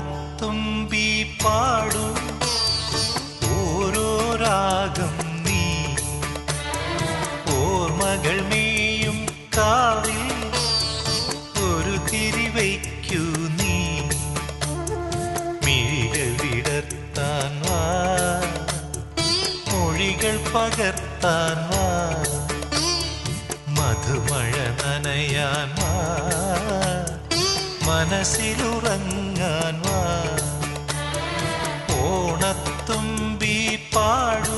ഓണത്തുമ്പി പാടു ഓരോ രാഗം നീ ഓർമ്മകൾ മേയും കാവിൽ ഒരു തിരിവയ്ക്കൂ നീ മിഴികൾ വിടർത്താൻ വാ മൊഴികൾ പകർത്താൻ വാ മധുമഴ നനയാൻ വാ മനസ്സിലുറങ്ങാൻ വാ ഓണത്തുമ്പി പാടൂ